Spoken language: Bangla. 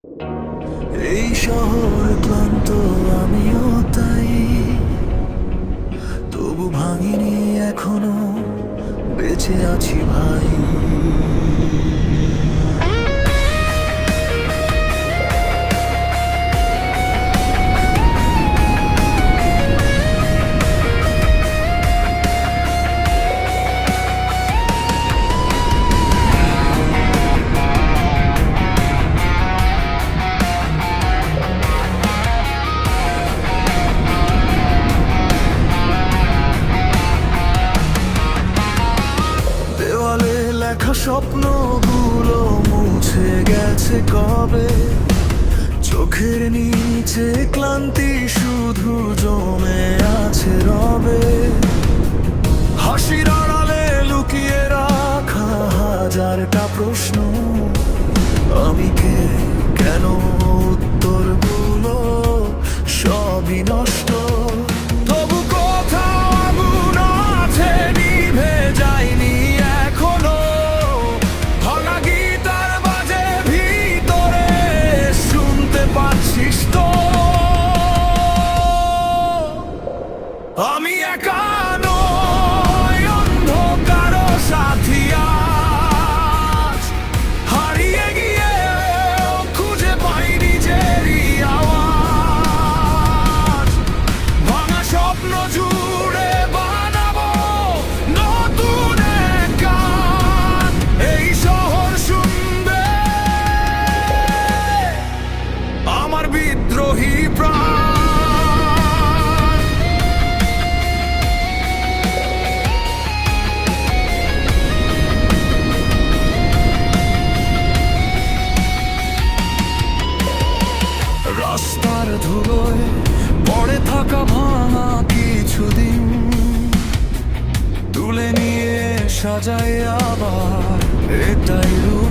এই শহর ক্লান্ত, আমিও তাই। তবু ভাঙিনি এখনো, বেঁচে আছি ভাই। দেওয়ালে লেখা স্বপ্নগুলো মুছে গেছে কবে। চোখের নিচে ক্লান্তি শুধু জমে আছে রবে। হাসির আড়ালে লুকিয়ে রাখা হাজারটা প্রশ্ন। আমি কে, কেন, উত্তরগুলো সবই নষ্ট। তবু কোথাও আগুন আছে, নিভে যায়নি এখনো। ভাঙা গিটার বাজে ভিতরে, শুনতে পাচ্ছিস তো? আমি একা নই, অন্ধকার সাথী আজ। হারিয়ে গিয়ে খুঁজে পাই নিজেরই আওয়াজ। ভাঙা স্বপ্ন জুড়ে বানাবো নতুন এক গান। এই শহর শুনবে আমার বিদ্রোহী প্রাণ। রাস্তার ধুলোয় পড়ে থাকা ভাঙা কিছুদিন তুলে নিয়ে সাজাই আবার, এটাই রূপ।